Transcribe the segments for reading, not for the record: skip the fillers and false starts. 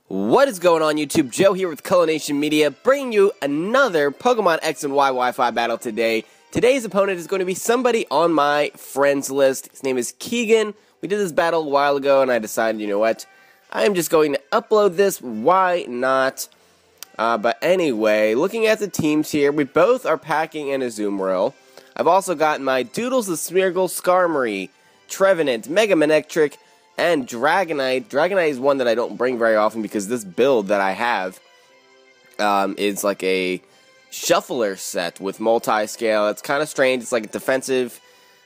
What is going on, YouTube? Joe here with Culination Media, bringing you another Pokemon X and Y Wi-Fi battle today. Today's opponent is going to be somebody on my friends list. His name is Keegan. We did this battle a while ago, and I decided, you know what? I am just going to upload this. Why not? But anyway, looking at the teams here, we both are packing in a Azumarill. I've also got my Doodles, the Smeargle, Skarmory, Trevenant, Mega Manectric, and Dragonite. Dragonite is one that I don't bring very often because this build that I have is like a shuffler set with multi-scale. It's kind of strange. It's like a defensive,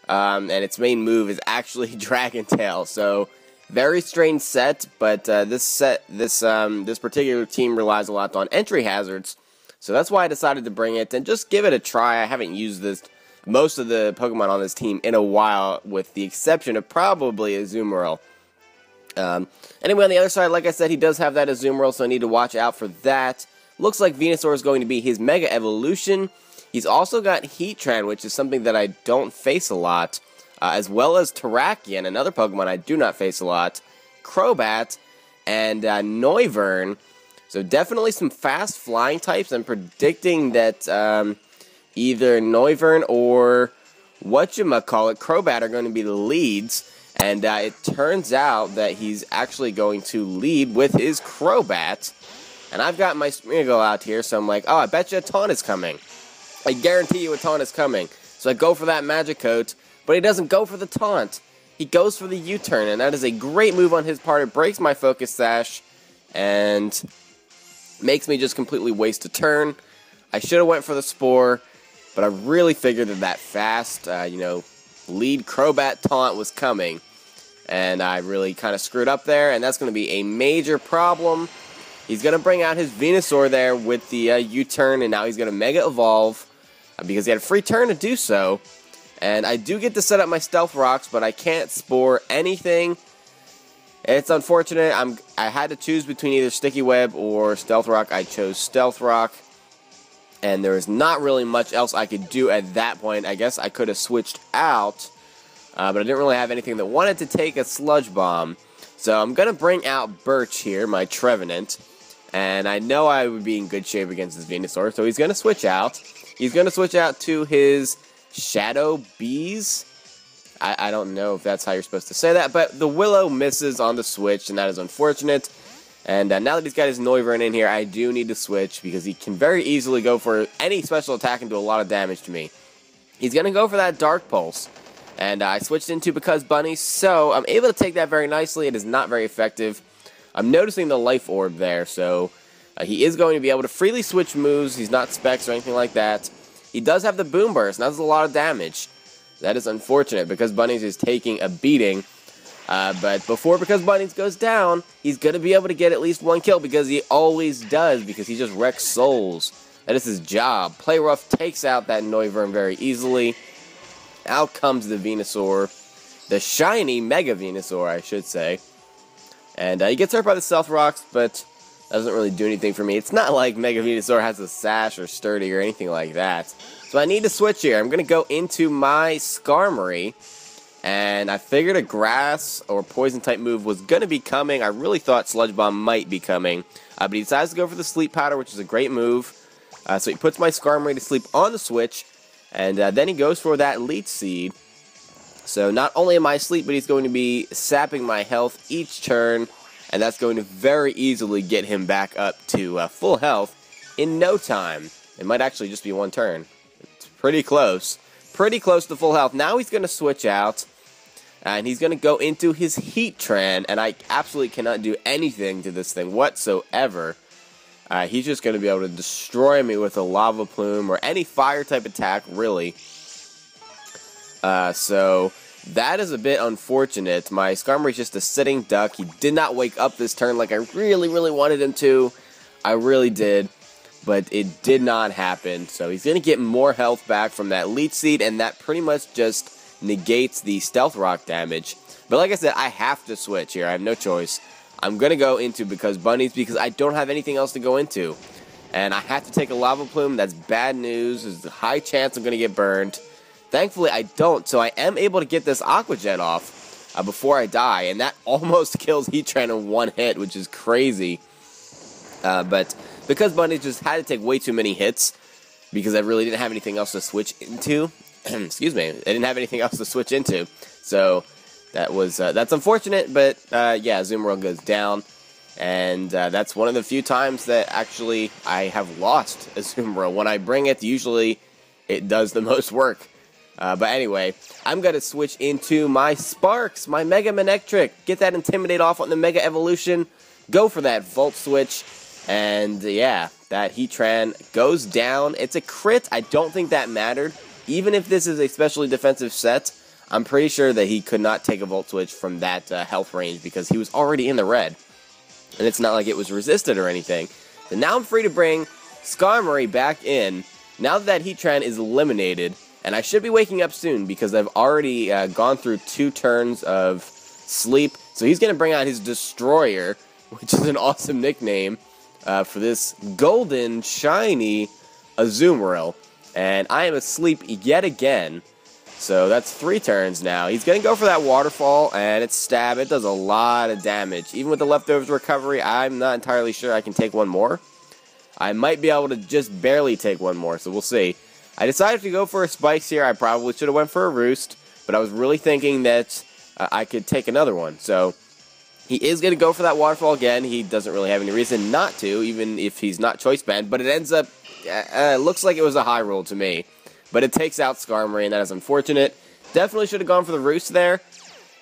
and its main move is actually Dragon Tail. So very strange set, but this particular team relies a lot on entry hazards. So that's why I decided to bring it and just give it a try. I haven't used most of the Pokemon on this team in a while, with the exception of probably Azumarill. Anyway, on the other side, like I said, he does have that Azumarill, so I need to watch out for that. Looks like Venusaur is going to be his Mega Evolution. He's also got Heatran, which is something that I don't face a lot, as well as Terrakion, another Pokemon I do not face a lot, Crobat, and Noivern. So definitely some fast flying types. I'm predicting that either Noivern or whatchamacallit, Crobat, are going to be the leads. And it turns out that he's actually going to lead with his Crobat. And I've got my Smeargle out here, so I'm like, oh, I bet you a taunt is coming. I guarantee you a taunt is coming. So I go for that Magic Coat, but he doesn't go for the taunt. He goes for the U-turn, and that is a great move on his part. It breaks my Focus Sash, and makes me just completely waste a turn. I should have went for the Spore, but I really figured that fast, lead Crobat taunt was coming. And I really kind of screwed up there, and that's going to be a major problem. He's going to bring out his Venusaur there with the U-turn, and now he's going to Mega Evolve because he had a free turn to do so. And I do get to set up my Stealth Rocks, but I can't Spore anything. It's unfortunate. I had to choose between either Sticky Web or Stealth Rock. I chose Stealth Rock, and there was not really much else I could do at that point. I guess I could have switched out. But I didn't really have anything that wanted to take a Sludge Bomb. So I'm going to bring out Birch here, my Trevenant. And I know I would be in good shape against this Venusaur, so he's going to switch out. He's going to switch out to his Shadow Bees. I don't know if that's how you're supposed to say that, but the Willow misses on the switch, and that is unfortunate. And now that he's got his Noivern in here, I do need to switch because he can very easily go for any special attack and do a lot of damage to me. He's going to go for that Dark Pulse. And I switched into Because Bunny, so I'm able to take that very nicely. It is not very effective. I'm noticing the Life Orb there, so he is going to be able to freely switch moves. He's not Specs or anything like that. He does have the Boom Burst, and that does a lot of damage. That is unfortunate, because Bunnies is taking a beating. But before Because Bunnies goes down, he's going to be able to get at least one kill, because he always does, because he just wrecks souls. That is his job. Play Rough takes out that Noivern very easily. Out comes the Venusaur, the shiny Mega Venusaur, I should say. And he gets hurt by the Stealth Rocks, but doesn't really do anything for me. It's not like Mega Venusaur has a Sash or Sturdy or anything like that. So I need to switch here. I'm going to go into my Skarmory, and I figured a Grass or Poison type move was going to be coming. I really thought Sludge Bomb might be coming, but he decides to go for the Sleep Powder, which is a great move. So he puts my Skarmory to sleep on the switch. And then he goes for that Leech Seed. So not only am I asleep, but he's going to be sapping my health each turn. And that's going to very easily get him back up to full health in no time. It might actually just be one turn. It's pretty close. Pretty close to full health. Now he's going to switch out. And he's going to go into his Heatran. And I absolutely cannot do anything to this thing whatsoever. He's just going to be able to destroy me with a Lava Plume or any fire type attack, really. So that is a bit unfortunate. My Skarmory's just a sitting duck. He did not wake up this turn like I really wanted him to. I really did, but it did not happen. So he's going to get more health back from that Leech Seed, and that pretty much just negates the Stealth Rock damage. But like I said, I have to switch here. I have no choice. I'm going to go into Because Bunnies because I don't have anything else to go into. And I have to take a Lava Plume. That's bad news. There's a high chance I'm going to get burned. Thankfully, I don't, so I am able to get this Aqua Jet off before I die. And that almost kills Heatran in one hit, which is crazy. But because Bunny just had to take way too many hits, because I really didn't have anything else to switch into, excuse me, I didn't have anything else to switch into, so that was, that's unfortunate, but, yeah, Azumarill goes down, and, that's one of the few times that actually I have lost Azumarill. When I bring it, usually it does the most work. But anyway, I'm going to switch into my Sparks, my Mega Manectric, get that Intimidate off on the Mega Evolution, go for that Volt Switch, and yeah, that Heatran goes down. It's a crit. I don't think that mattered. Even if this is a specially defensive set, I'm pretty sure that he could not take a Volt Switch from that health range because he was already in the red. And it's not like it was resisted or anything. So now I'm free to bring Skarmory back in. Now that Heatran is eliminated, and I should be waking up soon because I've already gone through 2 turns of sleep. So he's going to bring out his Destroyer, which is an awesome nickname for this golden, shiny Azumarill. And I am asleep yet again. So that's 3 turns now. He's going to go for that Waterfall, and it's Stab. It does a lot of damage. Even with the Leftovers Recovery, I'm not entirely sure I can take one more. I might be able to just barely take one more, so we'll see. I decided to go for a Spikes here. I probably should have went for a Roost, but I was really thinking that I could take another one. So he is going to go for that Waterfall again. He doesn't really have any reason not to, even if he's not Choice Band, but it ends up, looks like it was a high roll to me. But it takes out Skarmory, and that is unfortunate. Definitely should have gone for the Roost there,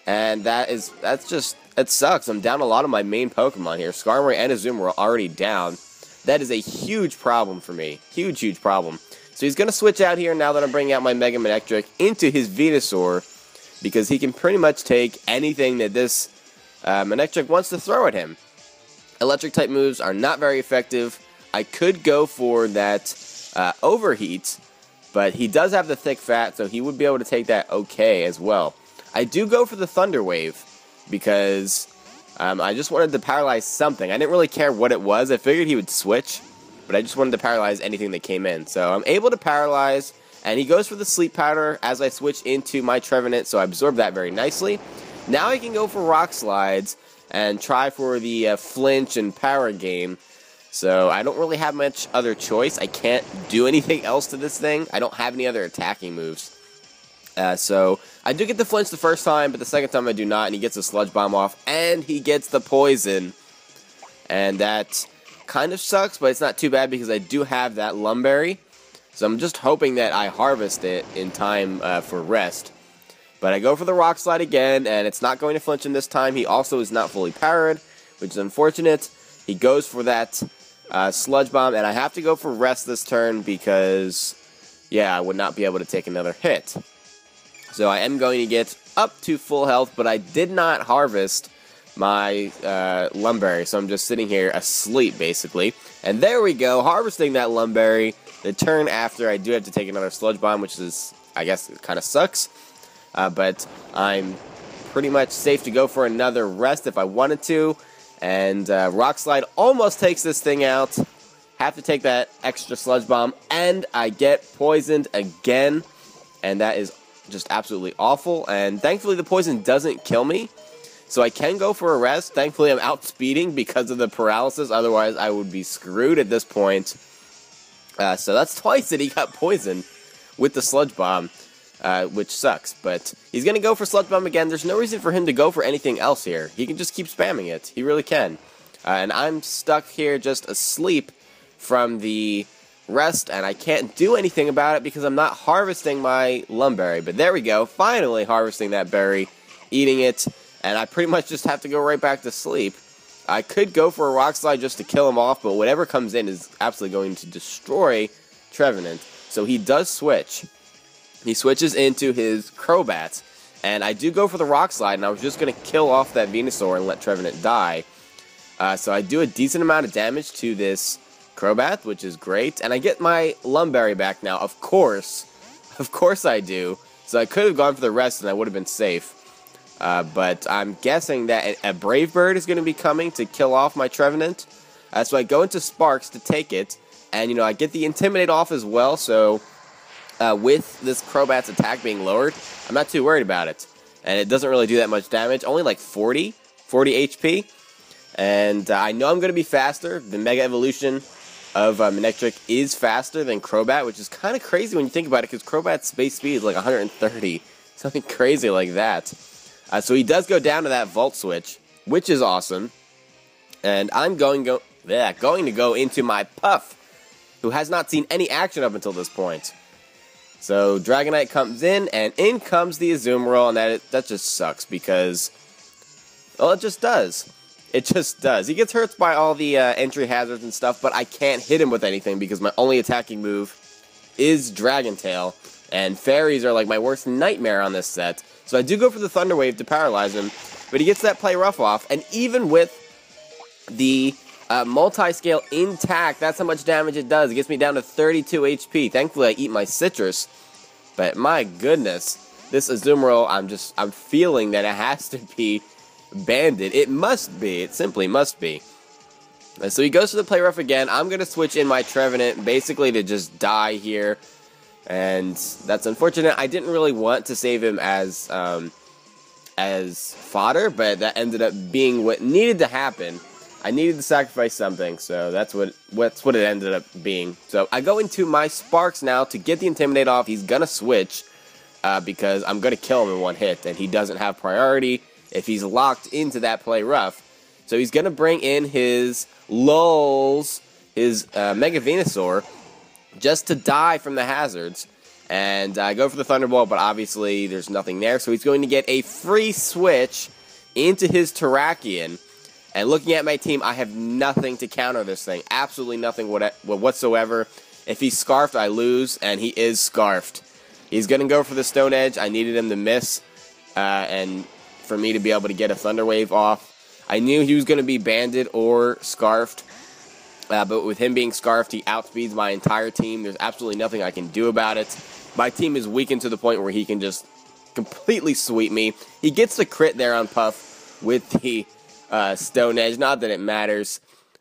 and that's just, it sucks. I'm down a lot of my main Pokemon here. Skarmory and Azumarill are already down. That is a huge problem for me. Huge, huge problem. So he's going to switch out here now that I'm bringing out my Mega Manectric into his Venusaur, because he can pretty much take anything that this Manectric wants to throw at him. Electric-type moves are not very effective. I could go for that Overheat, but he does have the Thick Fat, so he would be able to take that okay as well. I do go for the Thunder Wave, because I just wanted to paralyze something. I didn't really care what it was. I figured he would switch, but I just wanted to paralyze anything that came in. So I'm able to paralyze, and he goes for the Sleep Powder as I switch into my Trevenant, so I absorb that very nicely. Now I can go for Rock Slides and try for the Flinch and Power Game. So I don't really have much other choice. I can't do anything else to this thing. I don't have any other attacking moves. So I do get the Flinch the first time, but the second time I do not, and he gets the Sludge Bomb off, and he gets the Poison. And that kind of sucks, but it's not too bad because I do have that Lumberry. So I'm just hoping that I harvest it in time for rest. But I go for the Rock Slide again, and it's not going to flinch him this time. He also is not fully powered, which is unfortunate. He goes for that Sludge Bomb, and I have to go for rest this turn because, yeah, I would not be able to take another hit. So I am going to get up to full health, but I did not harvest my Lumberry, so I'm just sitting here asleep, basically. And there we go, harvesting that Lumberry. The turn after, I do have to take another Sludge Bomb, which is, I guess, it kind of sucks. But I'm pretty much safe to go for another rest if I wanted to. And Rock Slide almost takes this thing out. Have to take that extra Sludge Bomb, and I get poisoned again. And that is just absolutely awful. And thankfully the poison doesn't kill me, so I can go for a rest. Thankfully I'm outspeeding because of the paralysis, otherwise I would be screwed at this point. So that's twice that he got poisoned with the Sludge Bomb, which sucks. But he's going to go for Sludge Bomb again. There's no reason for him to go for anything else here. He can just keep spamming it. He really can. And I'm stuck here just asleep from the rest, and I can't do anything about it because I'm not harvesting my Lumberry. But there we go, finally harvesting that berry, eating it, and I pretty much just have to go right back to sleep. I could go for a Rock Slide just to kill him off, but whatever comes in is absolutely going to destroy Trevenant. So he does switch. He switches into his Crobat, and I do go for the Rock Slide, and I was just going to kill off that Venusaur and let Trevenant die. So I do a decent amount of damage to this Crobat, which is great, and I get my Lumberry back now, of course I do. So I could have gone for the rest and I would have been safe. But I'm guessing that a Brave Bird is going to be coming to kill off my Trevenant. So I go into Sparks to take it, and, you know, I get the Intimidate off as well, so with this Crobat's attack being lowered, I'm not too worried about it. And it doesn't really do that much damage, only like 40 HP. And I know I'm going to be faster. The Mega Evolution of Manectric is faster than Crobat, which is kind of crazy when you think about it, because Crobat's base speed is like 130. Something crazy like that. So he does go down to that Volt Switch, which is awesome. And I'm going to go into my Puff, who has not seen any action up until this point. So Dragonite comes in, and in comes the Azumarill, and that just sucks because, well, it just does. It just does. He gets hurt by all the entry hazards and stuff, but I can't hit him with anything because my only attacking move is Dragon Tail, and Fairies are like my worst nightmare on this set. So I do go for the Thunder Wave to paralyze him, but he gets that Play Rough off, and even with the multi-scale intact, that's how much damage it does. It gets me down to 32 HP. Thankfully, I eat my citrus, but my goodness, this Azumarill, I'm feeling that it has to be banded. It must be. It simply must be. So he goes to the Play Rough again. I'm going to switch in my Trevenant, basically to just die here, and that's unfortunate. I didn't really want to save him as fodder, but that ended up being what needed to happen. I needed to sacrifice something, so that's what it ended up being. So I go into my Sparks now to get the Intimidate off. He's going to switch because I'm going to kill him in one hit, and he doesn't have priority if he's locked into that Play Rough. So he's going to bring in his Lulz, his Mega Venusaur, just to die from the hazards. And I go for the Thunderbolt, but obviously there's nothing there. So he's going to get a free switch into his Terrakion. And looking at my team, I have nothing to counter this thing. Absolutely nothing whatsoever. If he's Scarfed, I lose, and he is Scarfed. He's going to go for the Stone Edge. I needed him to miss, and for me to be able to get a Thunder Wave off. I knew he was going to be Banded or Scarfed, but with him being Scarfed, he outspeeds my entire team. There's absolutely nothing I can do about it. My team is weakened to the point where he can just completely sweep me. He gets the crit there on Puff with the Stone Edge. Not that it matters,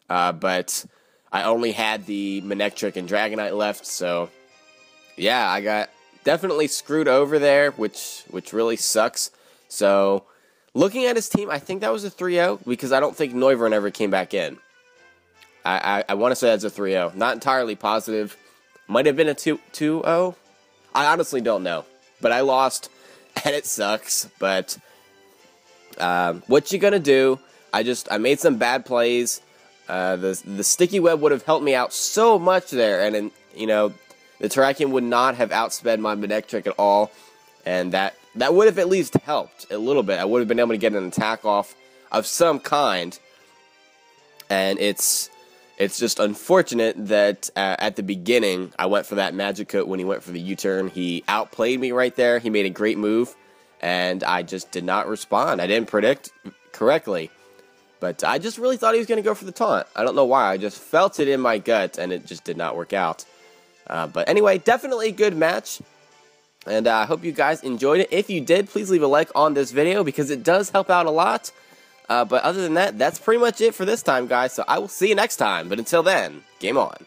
but I only had the Manectric and Dragonite left, so yeah, I got definitely screwed over there, which really sucks. So looking at his team, I think that was a 3-0 because I don't think Noivern ever came back in. I want to say that's a 3-0. Not entirely positive. Might have been a 2-0. I honestly don't know. But I lost, and it sucks. But what you gonna do? I made some bad plays. The Sticky Web would have helped me out so much there, and the Terrakion would not have outsped my Manectric at all, and that would have at least helped a little bit. I would have been able to get an attack off of some kind, and it's just unfortunate that at the beginning I went for that Magikarp when he went for the U-turn. He outplayed me right there. He made a great move, and I just did not respond. I didn't predict correctly, but I just really thought he was going to go for the taunt. I don't know why. I just felt it in my gut, and it just did not work out. But anyway, definitely a good match. And I hope you guys enjoyed it. If you did, please leave a like on this video because it does help out a lot. But other than that, that's pretty much it for this time, guys. So I will see you next time. But until then, game on.